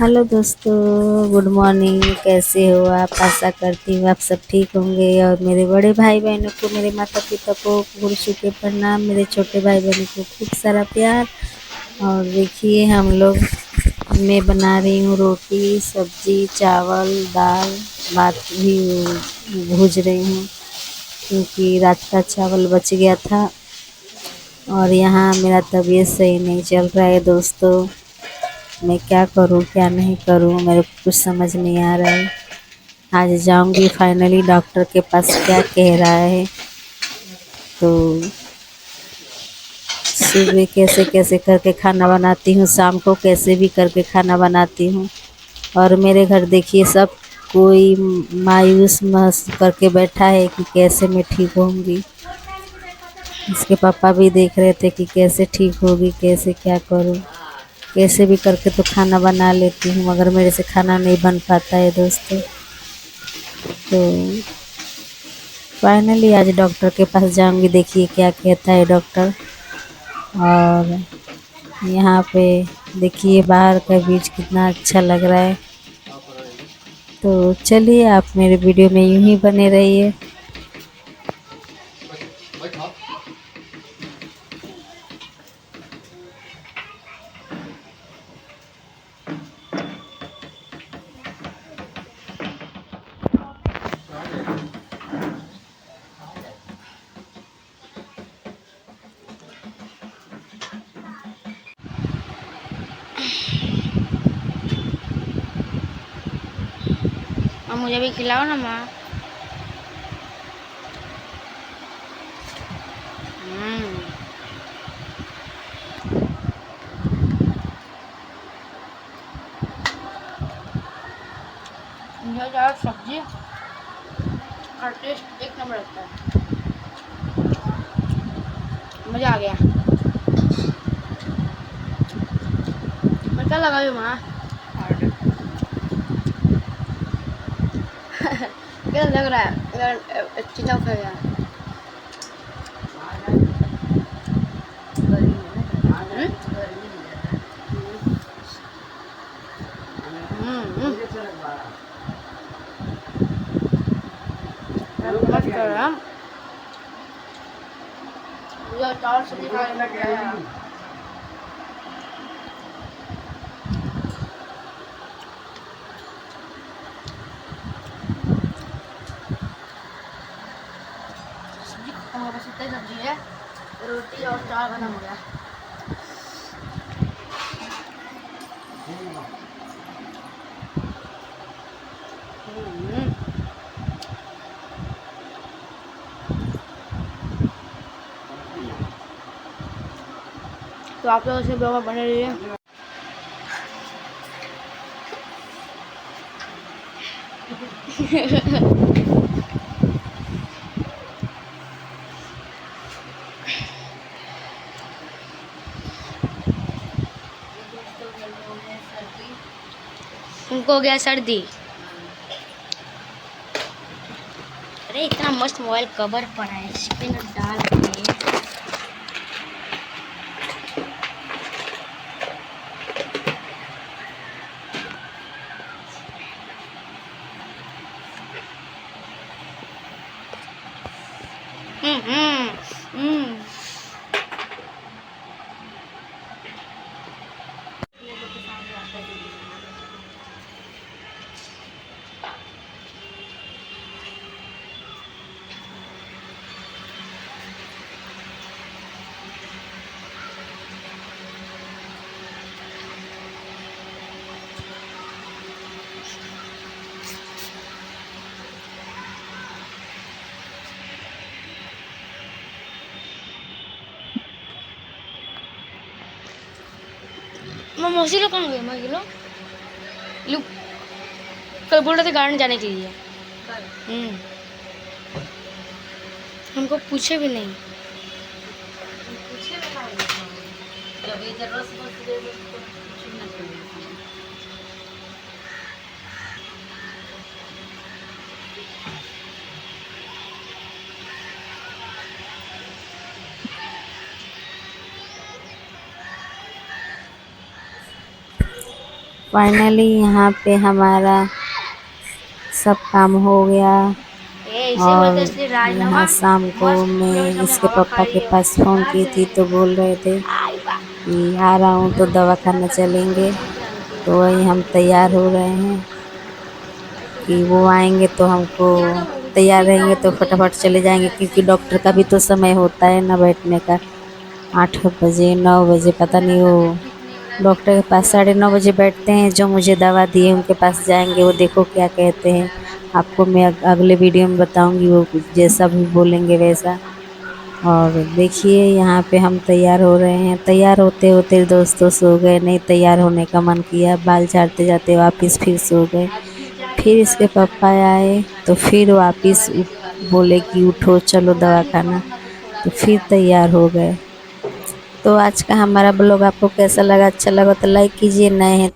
Hello दोस्तों, good morning. कैसे हो आप? आशा करती हूँ आप सब ठीक होंगे। और मेरे बड़े भाई बहनों को, मेरे माता पिता को गुरु के प्रणाम। मेरे छोटे भाई बहनों को खूब सारा प्यार। और देखिए हम लोग, मैं बना रही हूँ रोटी सब्जी चावल दाल। भात भी भूज रही हूँ क्योंकि रात का चावल बच गया था। और यहाँ मेरा तबीयत सही नहीं चल रहा है दोस्तों। मैं क्या करूँ क्या नहीं करूँ, मेरे को कुछ समझ नहीं आ रहा है। आज जाऊंगी फाइनली डॉक्टर के पास, क्या कह रहा है। तो सुबह कैसे कैसे करके खाना बनाती हूँ, शाम को कैसे भी करके खाना बनाती हूँ। और मेरे घर देखिए सब कोई मायूस महसूस करके बैठा है कि कैसे मैं ठीक होंगी। इसके पापा भी देख रहे थे कि कैसे ठीक होगी, कैसे क्या करूँ। कैसे भी करके तो खाना बना लेती हूँ, मगर मेरे से खाना नहीं बन पाता है दोस्तों। तो फाइनली आज डॉक्टर के पास जाऊंगी, देखिए क्या कहता है डॉक्टर। और यहाँ पे देखिए बाहर का बीच कितना अच्छा लग रहा है। तो चलिए आप मेरे वीडियो में यूं ही बने रहिए। और मुझे भी खिलाओ ना माँ। मुझे ज़्यादा सब्जी का टेस्ट एक नंबर लगता है। मज़ा आ गया। क्या लगा रही माँ? क्या लग रहा है चीज़ा खा गया। मस्त कर रहा है। मुझे चावल सब्जी खाने लग गया। सब्जी खत्म हो गया, बस इतना सब्जी है। रोटी और चावल खत्म हो गया। तो आप लोग इसे ब्लॉग में बने रहिए। उनको हो गया सर्दी। अरे इतना मस्त मोबाइल कवर पड़ा है, इसके ना डाल के हम्म हम्म हम्म। मैं मौसी लोग कौन गए? मैं लोग कल बोल रहे थे गार्डन जाने के लिए। हमको पूछे भी नहीं। फाइनली यहाँ पे हमारा सब काम हो गया। और यहाँ शाम को मैं इसके पापा के पास फ़ोन की थी तो बोल रहे थे कि आ रहा हूँ तो दवाखाना चलेंगे। तो वही हम तैयार हो रहे हैं कि वो आएंगे तो हमको तैयार रहेंगे तो फटाफट चले जाएंगे, क्योंकि डॉक्टर का भी तो समय होता है ना बैठने का। 8 बजे 9 बजे पता नहीं, वो डॉक्टर के पास 9:30 बजे बैठते हैं। जो मुझे दवा दिए उनके पास जाएंगे, वो देखो क्या कहते हैं। आपको मैं अगले वीडियो में बताऊंगी, वो जैसा भी बोलेंगे वैसा। और देखिए यहाँ पे हम तैयार हो रहे हैं। तैयार होते होते दोस्तों सो गए, नहीं तैयार होने का मन किया, बाल झाड़ते जाते वापस फिर सो गए। फिर इसके पापा आए तो फिर वापस बोले कि उठो चलो दवाखाना, तो फिर तैयार हो गए। तो आज का हमारा ब्लॉग आपको कैसा लगा? अच्छा लगा तो लाइक कीजिए, नए हैं